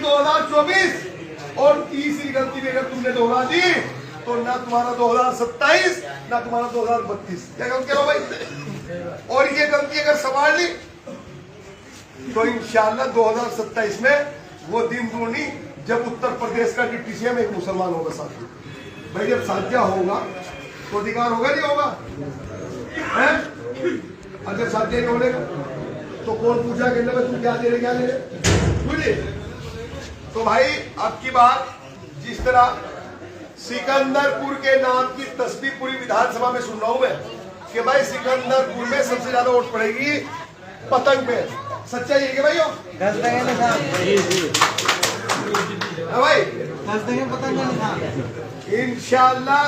2024 और तीसरी गलती भी अगर तुमने दोहरा दी तो ना तुम्हारा 2027 ना तुम्हारा 2032। क्या गलती हो भाई? और ये गलती अगर संभाल ली तो इंशाल्लाह 2027 में वो दिन दूनी जब उत्तर प्रदेश का डिप्टी सीएम एक मुसलमान होगा साथी। भाई जब साध्या होगा तो अधिकार होगा नहीं होगा है? अगर साध्या नहीं होने तो कौन पूछा कि तुम क्या दे रहे क्या दे रहे बुझे? तो भाई अब की बात जिस तरह सिकंदरपुर के नाम की तस्वीर पूरी विधानसभा में सुन रहा हूं मैं कि भाई सिकंदरपुर में सबसे ज्यादा वोट पड़ेगी पतंग पे। सच्चाई है कि भाई हो? भाई इंशाल्लाह।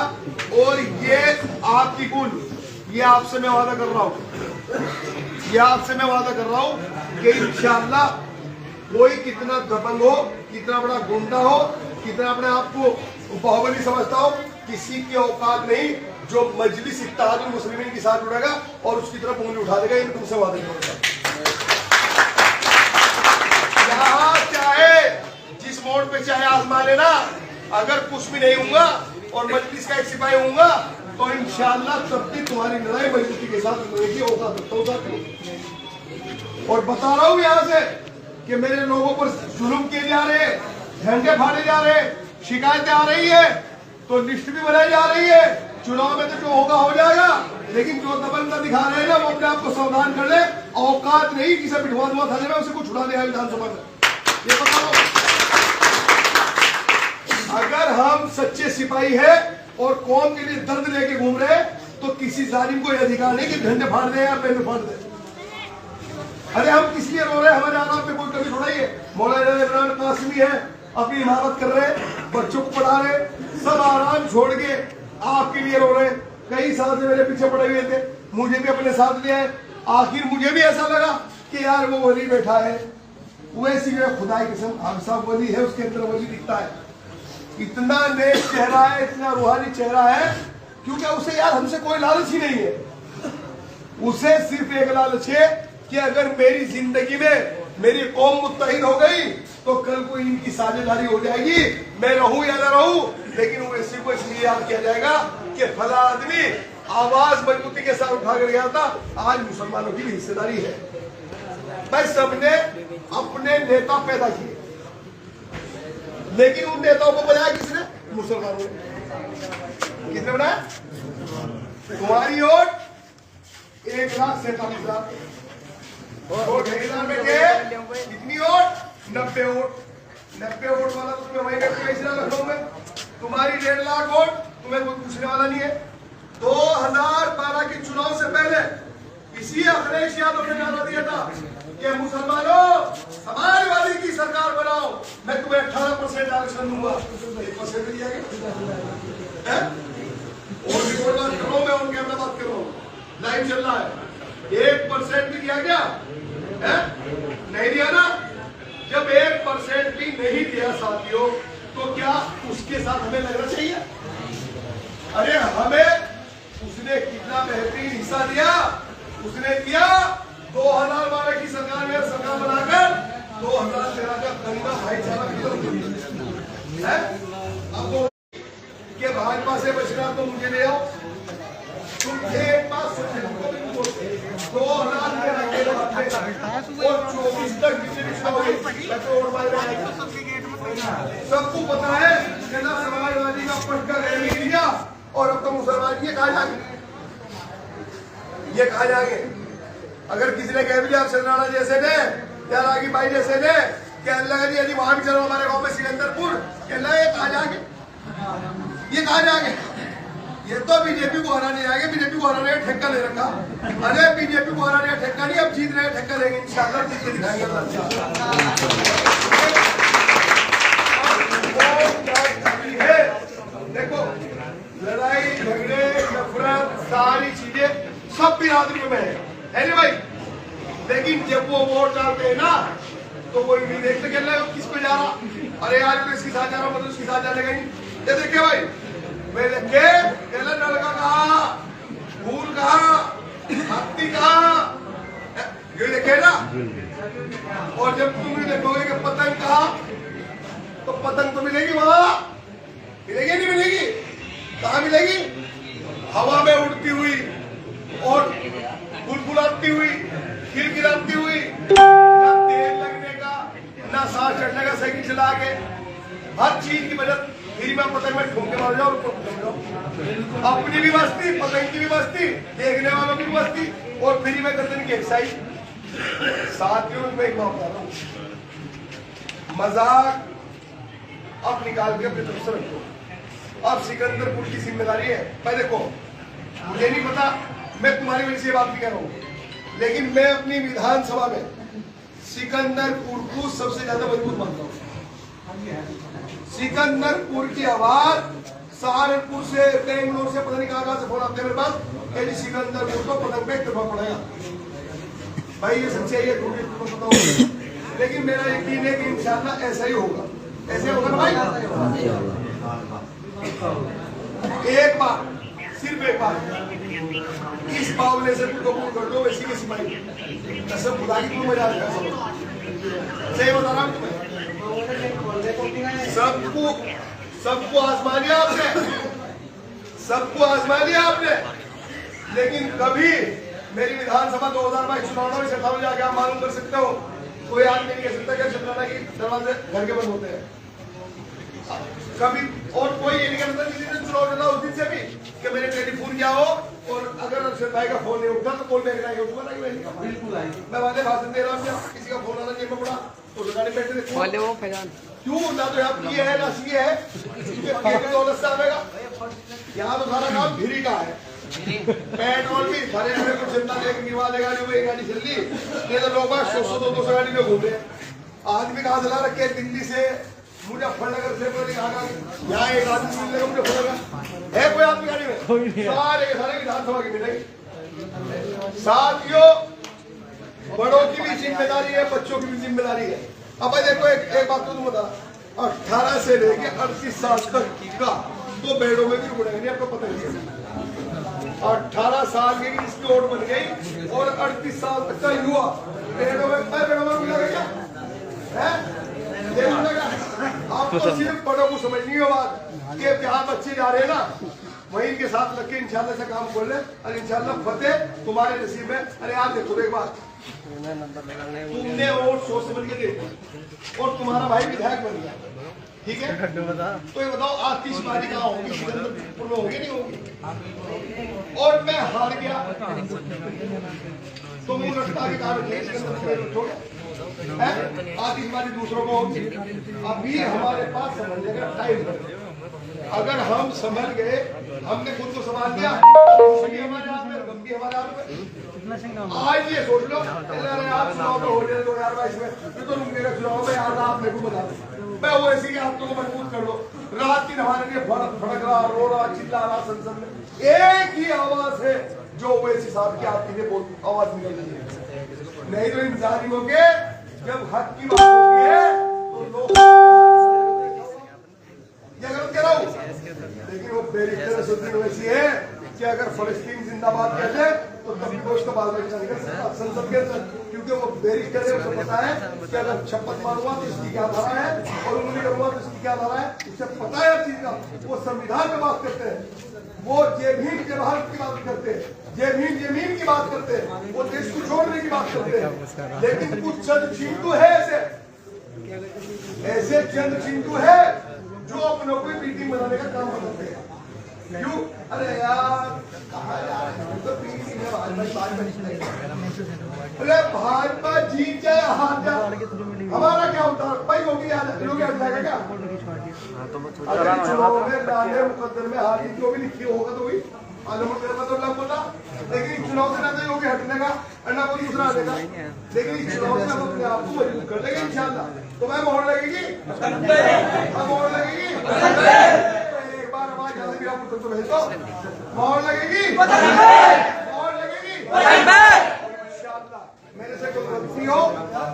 और ये आपकी गुण ये आपसे मैं वादा कर रहा हूँ, ये आपसे मैं वादा कर रहा हूँ कि इंशाल्लाह कोई कितना दबंग हो, कितना बड़ा गुंडा हो, कितना अपने आप को बाहुबली समझता हो, किसी की औकात नहीं जो मजलिस इत्तेहादुल मुस्लिमीन के साथ उड़ेगा और उसकी तरफ उंगली उठा देगा। ये तुमसे वादा करूंगा। यहाँ चाहे जिस मोड़ पे चाहे आजमा लेना, अगर कुछ भी नहीं होगा और मजलिस का एक सिपाही होगा तो इंशाल्लाह तब भी तुम्हारी लड़ाई मजबूती के साथ लड़ेगी। और बता रहा हूँ यहाँ से कि मेरे लोगों पर जुल्म किए जा रहे, झंडे फाड़े जा रहे, शिकायतें आ रही है तो लिस्ट भी बनाई जा रही है। चुनाव में तो जो होगा हो जाएगा, लेकिन जो दबंग दिखा रहे हैं ना वो अपने आप को सावधान कर ले। औकात नहीं किसे बिठवा दुआ थाने में उसे कुछ उड़ा दिया विधानसभा में, ये बताओ। अगर हम सच्चे सिपाही है और कौम के लिए दर्द लेके घूम रहे तो किसी जालिम को यह अधिकार नहीं कि झंडे फाड़ दे या पेन फाड़ दे। अरे हम किस लिए रो रहे हैं? हमारे आराम पे कोई कभी थोड़ा ही है। मौलाना इमरान कासिमी है, अपनी इमारत कर रहे, बच्चों को पढ़ा रहे, सब आराम छोड़ के आपके लिए रो रहे। कई साल से मेरे पीछे पड़े हुए थे, मुझे भी अपने साथ लिया है। आखिर मुझे भी ऐसा लगा कि यार वो वली बैठा है, वैसी जो खुदा की कसम हम सब वली है, उसके अंदर वली दिखता है। इतना नेक चेहरा है, इतना रूहानी चेहरा है, क्योंकि उसे यार हमसे कोई लालच ही नहीं है। उसे सिर्फ एक लालच है कि अगर मेरी जिंदगी में मेरी कौम मुत्तहिद हो गई तो कल को इनकी साझेदारी हो जाएगी, मैं रहूं या ना रहूं, लेकिन वो इसी को इसलिए याद किया जाएगा कि फला आदमी आवाज मजबूती के साथ उठा कर गया था। आज मुसलमानों की भी हिस्सेदारी है। भाई सबने अपने नेता पैदा किए, लेकिन उन नेताओं को बनाया किसने? मुसलमानों ने। किसने बनाया? तुम्हारी वोट 1,47,000 वोट में कितनी वोट? 90 वोट। 90 वोट वाला तो तुम्हें वही लखनऊ में। तुम्हारी 1.5 लाख वोट तुम्हें कोई पूछने वाला नहीं है। 2012 के चुनाव से पहले इसी अखिलेश यादव ने नारा दिया था कि मुसलमानों समाजवादी की सरकार बनाओ, मैं तुम्हें 18% आरक्षण दूंगा। 1% दिया गया। और रिकॉर्ड बात कर रहा हूं मैं, उनके अपना बात कर रहा हूँ, लाइव चल रहा है। 1% भी दिया गया है? नहीं दिया ना। जब 1% भी नहीं दिया साथियों, तो क्या उसके साथ हमें लगना चाहिए? अरे हमें उसने कितना बेहतरीन हिस्सा दिया। उसने दिया 2012 की सरकार में सरकार बनाकर 2013 का गंगा भाईचारा है। अब के भाजपा से बचना तो मुझे ले आओ। तुम एक बात सोचो, 2013 और 24 तक सबको पता है कि ना समाजवादी का पटका नहीं दिया और अब तो मुसलमान ये कहा जाएंगे, ये कहा जाएंगे। अगर किसी ने कह दिया राणा जैसे ने या रागी भाई जैसे ने कि अल्लाह जी यदि वहां भी चलो हमारे गांव में सिकंदरपुर, अल्लाह ये कहा जाएंगे, ये कहा जाएंगे। ये तो बीजेपी को हराने जाएंगे, बीजेपी को हराने का ठेका ले रखा। अरे बीजेपी को हराने का ठेका नहीं, अब जीत रहे ठेका लेंगे इंशाल्लाह, जीत के दिखाएंगे। देखो लड़ाई झगड़े नफरत सारी चीजें सब बिरादरी में है नहीं भाई, लेकिन जब वो वोट डालते हैं ना तो वो नहीं देखते कि किस पे जा रहा। अरे यार तो इसके साथ जा रहा, मतलब उसके साथ जाने का नहीं। ये देखे भाई, मैं देखे लड़का कहा, फूल कहा, हत्ती कहा, ये देखे ना। और जब तुम देखोगे कि पतंग कहा, पतंग तो मिलेगी वहां, मिलेगी नहीं मिलेगी? कहाँ मिलेगी? हवा में उड़ती हुई और बुलबुलाती हुई, गिरगिराती हुई, ना तेल लगने का, ना सांस चढ़ने का साइकिल चला के, हर चीज की मदद फ्री में पतंग में ठोक के मार जाओ, अपनी भी मस्ती, पतंग की भी मस्ती, देखने वालों की भी मस्ती और फ्री में गर्दन की एक्सरसाइज। साथियों में एक बात बता रहा हूं, मजाक अब निकाल के अपने तरफ से रखो। अब सिकंदरपुर की जिम्मेदारी है। मैं देखो, मुझे नहीं पता, मैं तुम्हारी वजह से बात भी कर रहा हूं, लेकिन मैं अपनी विधानसभा में सिकंदरपुर को सबसे ज्यादा मजबूत मानता हूं। सिकंदरपुर की आवाज सहारनपुर से, बेंगलोर से, पता नहीं कहां से फोन आते हैं मेरे पास कि सिकंदरपुर को पतंग पे इतना पड़ेगा। भाई ये सच्चाई है, तुमको पता होगा, लेकिन मेरा यकीन है कि इंशाल्लाह ऐसा ही होगा। ऐसे होगा ना भाई? एक बार, सिर्फ एक बार इस बावले से कबूल कर दो, वैसी की सिपाही कसम खुदा की तुम मजा आएगा। सही बता रहा हूं तुम्हें, सबको आजमा लिया आपने, सबको आजमा लिया आपने, लेकिन कभी मेरी विधानसभा 2022 चुनाव में सत्ता में जाके आप मालूम कर सकते हो, कोई आदमी नहीं कह सकता कि चंद्राना की दरवाजे घर के बंद होते हैं कभी। और कोई ये नहीं कह सकता किसी दिन चुनाव लड़ा उस दिन से भी कि मेरे टेलीफोन किया हो और अगर अर्शद भाई का फोन नहीं उठा तो कॉल बैक आएगा, उठवा नहीं? बिल्कुल आएगी। मैं वादे भाषण दे रहा हूँ, किसी का फोन आना जेब में पड़ा तो लगाने बैठे थे क्यों? ना तो यहाँ पी है ना सी है, क्योंकि दौलत से आएगा। यहाँ तो सारा काम भिरी का है, पेट्रोल भी भरे हुए कुछ जनता लेकर गाड़ी में गाड़ी चल रही, ये तो लोग 100-200 गाड़ी में घूम रहे हैं। आदमी कहाँ चला रखे दिल्ली से, मुजफ्फरनगर से, यहाँ एक आदमी मिलने का मुजफ्फरनगर है कोई आदमी गाड़ी में? सारे के सारे विधानसभा की मिलेगी। साथियों, बड़ों की भी जिम्मेदारी है, बच्चों की भी जिम्मेदारी है। अब देखो एक बात तो तुम बता, 18 से लेके 38 साल तक का तो बेड़ों में भी रुकने नहीं, आपको पता नहीं है। 18 साल की इसकी वोट बन गई और 38 साल तक का युवा बेड़ों में रुक जाएगा क्या? आपको सिर्फ बड़ों को समझनी है बात कि जहाँ बच्चे जा रहे हैं ना, वहीं के साथ लग के इंशाल्लाह से काम खोल ले और इंशाल्लाह फतेह तुम्हारे नसीब में। अरे आप देखो एक बात, तुमने वोट सोच समझ के दे और तुम्हारा भाई विधायक बन गया, ठीक है? तो ये बताओ आतिशबाजी कहाँ होगी? सिकंदरपुर में होगी नहीं होगी? और मैं हार गया तो मुंह रखता के कारण आतिशबाजी दूसरों को होगी। अभी हमारे पास समझने का टाइम है, अगर हम समझ गए, हमने खुद को संभाल दिया, हमारे हाथ में, गम भी हमारे हाथ में। आज ये सोच लो, आप चुनाव में हो जाए 2022 में, ये तो रुकेगा चुनाव में, यार आप मेरे को बता दो, मैं वो ऐसी हाथों को मजबूत कर लो। रात की हमारे लिए फड़क रहा, रो रहा, चिल्ला रहा संसद में, एक ही आवाज है जो वैसी साहब की आपकी आवाज निकल रही है। नहीं तो इंतजार होंगे, जब हक की बात होती है तो लोग ये गलत कह रहा हूं, लेकिन वो बैरिस्टर असदुद्दीन ओवैसी है कि अगर फलस्तीन जिंदाबाद कहते तो तब भी उसका बाल बच्चा निकल सकता संसद के अंदर, क्योंकि वो बैरिस्टर है, उसको पता है कि अगर शपथ मारूंगा तो इसकी क्या धारा है और उंगली करूंगा तो इसकी क्या धारा है, उससे पता है हर चीज का। वो संविधान में बात करते हैं, वो जय भीम जय भारत की बात करते हैं, जय भीम की बात करते हैं, वो देश को छोड़ने की बात करते हैं। लेकिन कुछ चंद चिंटू है ऐसे चंद चिंटू है जो अपनों को मीटिंग बनाने का काम करते हैं। क्यों? अरे यार कहा यार, तो अरे भाजपा जीत जाए हार जाए हमारा क्या होता है भाई? योगी हट जाएगा क्या? अगर चुनाव में डाले मुकद्दर में हार जीत जो भी लिखी होगा तो वही बोला, लेकिन चुनाव से ना तो योगी हटने का और ना कोई दूसरा आने का, लेकिन इस चुनाव से हम अपने आप को मजबूत कर लेंगे इंशाल्लाह। तो मैं मोहर लगेगी, मोहर लगेगी, एक बार आवाज ज्यादा भी आपको तो भेज दो, मोहर लगेगी, मोहर लगेगी इंशाल्लाह। मेरे से कोई गलती हो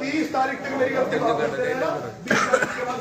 30 तारीख तक मेरी गलती माफ करते हैं ना, 20 तारीख के बाद